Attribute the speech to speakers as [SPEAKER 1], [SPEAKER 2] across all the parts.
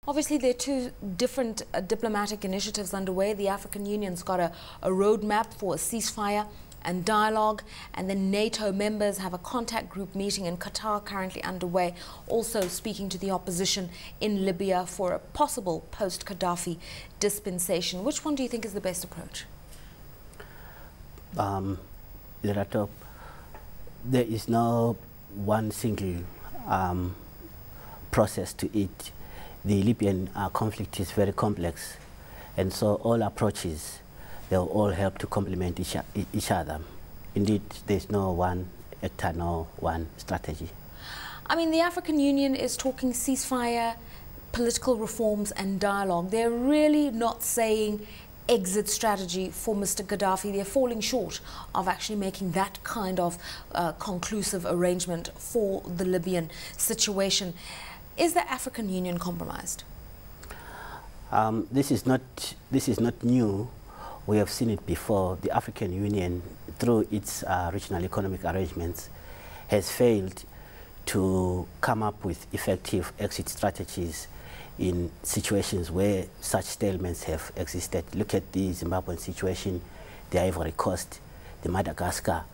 [SPEAKER 1] Obviously, there are two different diplomatic initiatives underway. The African Union's got a roadmap for a ceasefire and dialogue, and then NATO members have a contact group meeting in Qatar currently underway, also speaking to the opposition in Libya for a possible post-Qaddafi dispensation. Which one do you think is the best approach?
[SPEAKER 2] Lerato, there is no one single process to it. The Libyan conflict is very complex, and so all approaches, they will all help to complement each other. Indeed, there's no one actor, no one strategy.
[SPEAKER 1] I mean, the African Union is talking ceasefire, political reforms and dialogue. They're really not saying exit strategy for Mr. Gaddafi. They're falling short of actually making that kind of conclusive arrangement for the Libyan situation. Is the African Union compromised?
[SPEAKER 2] This is not new. We have seen it before. The African Union, through its regional economic arrangements, has failed to come up with effective exit strategies in situations where such stalemates have existed. Look at the Zimbabwean situation, the Ivory Coast, the Madagascar.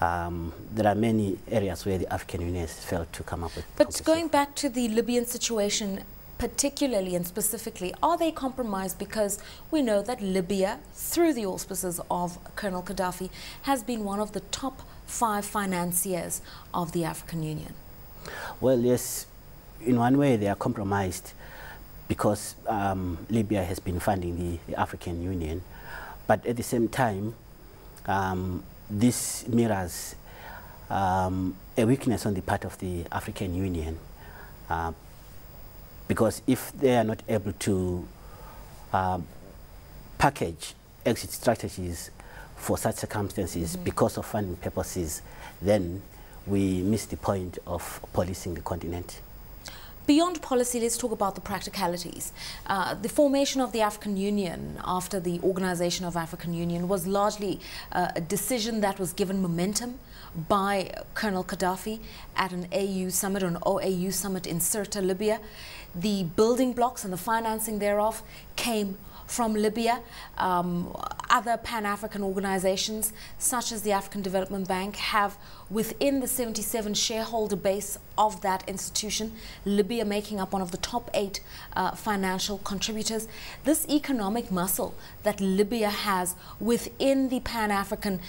[SPEAKER 2] There are many areas where the African Union has failed to come up with.
[SPEAKER 1] But going back to the Libyan situation, particularly and specifically, are they compromised? Because we know that Libya, through the auspices of Colonel Qaddafi, has been one of the top 5 financiers of the African Union.
[SPEAKER 2] Well, yes, in one way they are compromised because Libya has been funding the African Union, but at the same time, this mirrors a weakness on the part of the African Union, because if they are not able to package exit strategies for such circumstances because of funding purposes, then we miss the point of policing the continent.
[SPEAKER 1] Beyond policy, let's talk about the practicalities. The formation of the African Union after the Organization of African Union was largely a decision that was given momentum by Colonel Qaddafi at an AU summit or an OAU summit in Sirte, Libya. The building blocks and the financing thereof came from Libya. Other Pan-African organizations, such as the African Development Bank, have within the 77 shareholder base of that institution, Libya making up one of the top 8 financial contributors. This economic muscle that Libya has within the Pan-African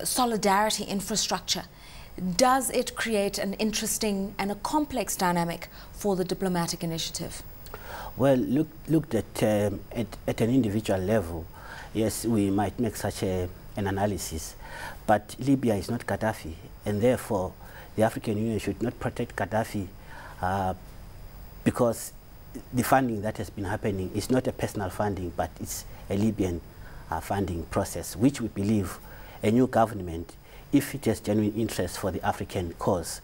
[SPEAKER 1] solidarity infrastructure, does it create an interesting and a complex dynamic for the diplomatic initiative?
[SPEAKER 2] Well, looked at an individual level, yes, we might make such an analysis, but Libya is not Gaddafi, and therefore the African Union should not protect Gaddafi because the funding that has been happening is not a personal funding, but it's a Libyan funding process, which we believe a new government, if it has genuine interest for the African cause,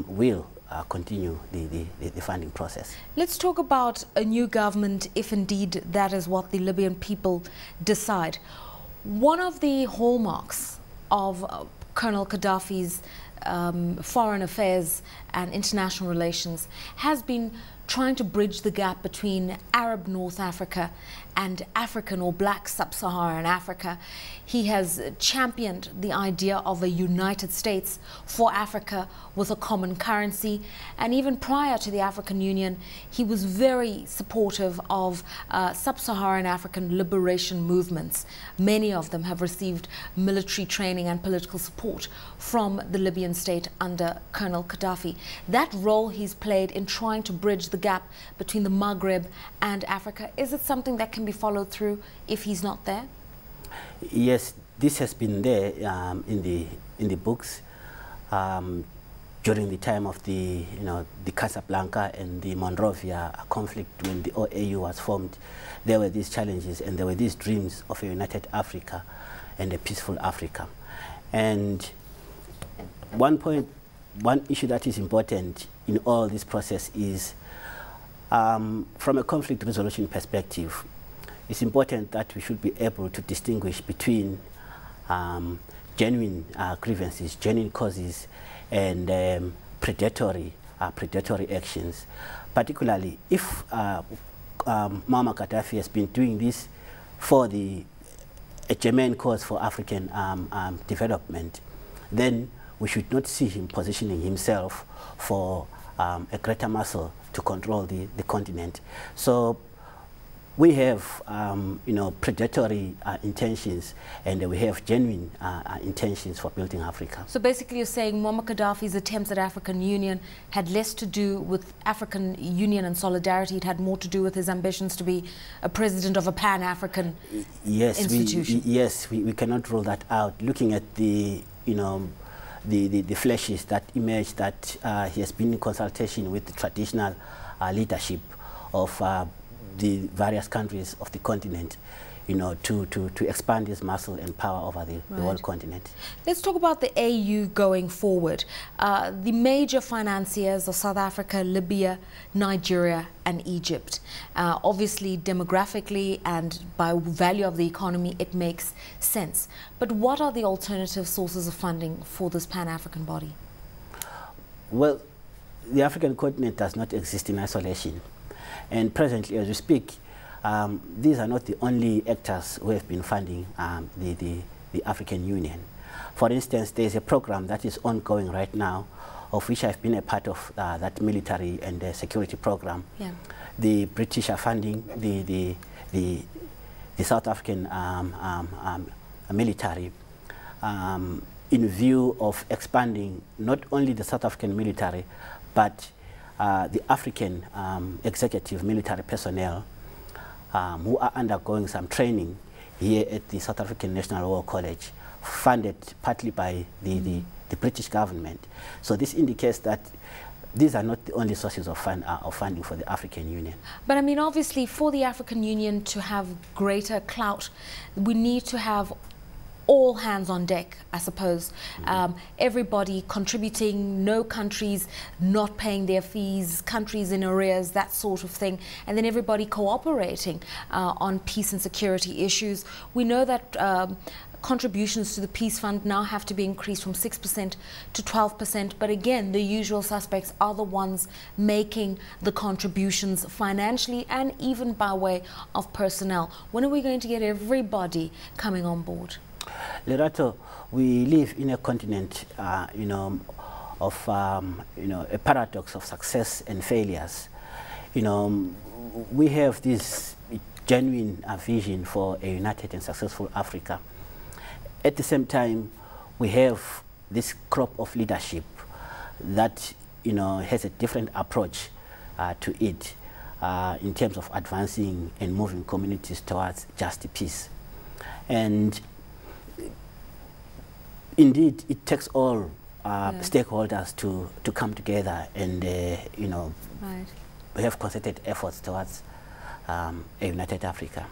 [SPEAKER 2] will continue the funding process.
[SPEAKER 1] Let's talk about a new government, if indeed that is what the Libyan people decide. One of the hallmarks of Colonel Qaddafi's foreign affairs and international relations has been trying to bridge the gap between Arab North Africa and African or black sub-Saharan Africa. He has championed the idea of a United States for Africa with a common currency, and even prior to the African Union, he was very supportive of sub-Saharan African liberation movements. Many of them have received military training and political support from the Libyan state under Colonel Qaddafi. That role he's played in trying to bridge the gap between the Maghreb and Africa, is it something that can be followed through if he's not there?
[SPEAKER 2] Yes, this has been there in the books during the time of the Casablanca and the Monrovia conflict. When the OAU was formed, there were these challenges and there were these dreams of a united Africa and a peaceful Africa. And one issue that is important in all this process is from a conflict resolution perspective, it's important that we should be able to distinguish between genuine grievances, genuine causes, and predatory predatory actions, particularly if Muammar Gaddafi has been doing this for a germane cause for African development, then we should not see him positioning himself for a greater muscle to control the continent. So we have, predatory intentions, and we have genuine intentions for building Africa.
[SPEAKER 1] So basically you're saying Muammar Gaddafi's attempts at African Union had less to do with African Union and solidarity. It had more to do with his ambitions to be a president of a Pan-African institution.
[SPEAKER 2] Yes, we cannot rule that out. Looking at the flashes that emerged that he has been in consultation with the traditional leadership of the various countries of the continent, to expand his muscle and power over the whole continent. Let's
[SPEAKER 1] talk about the AU going forward. The major financiers are South Africa, Libya, Nigeria and Egypt. Obviously, demographically and by value of the economy, it makes sense. But what are the alternative sources of funding for this Pan-African body?
[SPEAKER 2] Well, the African continent does not exist in isolation. And presently, as we speak, these are not the only actors who have been funding the African Union. For instance, there is a program that is ongoing right now, of which I've been a part of, that military and security program. Yeah. The British are funding the South African military in view of expanding not only the South African military, but the African executive military personnel who are undergoing some training here at the South African National War College, funded partly by the British government. So this indicates that these are not the only sources of funding for the African Union.
[SPEAKER 1] But I mean, obviously, for the African Union to have greater clout, we need to have all hands on deck, I suppose. Everybody contributing, no countries not paying their fees, countries in arrears, that sort of thing, and then everybody cooperating on peace and security issues. We know that contributions to the Peace Fund now have to be increased from 6% to 12%, but again, the usual suspects are the ones making the contributions financially and even by way of personnel. When are we going to get everybody coming on board?
[SPEAKER 2] Lerato, we live in a continent, of a paradox of success and failures. We have this genuine vision for a united and successful Africa. At the same time, we have this crop of leadership that has a different approach to it in terms of advancing and moving communities towards just peace. And indeed, it takes all stakeholders to come together and, we have concerted efforts towards a united Africa.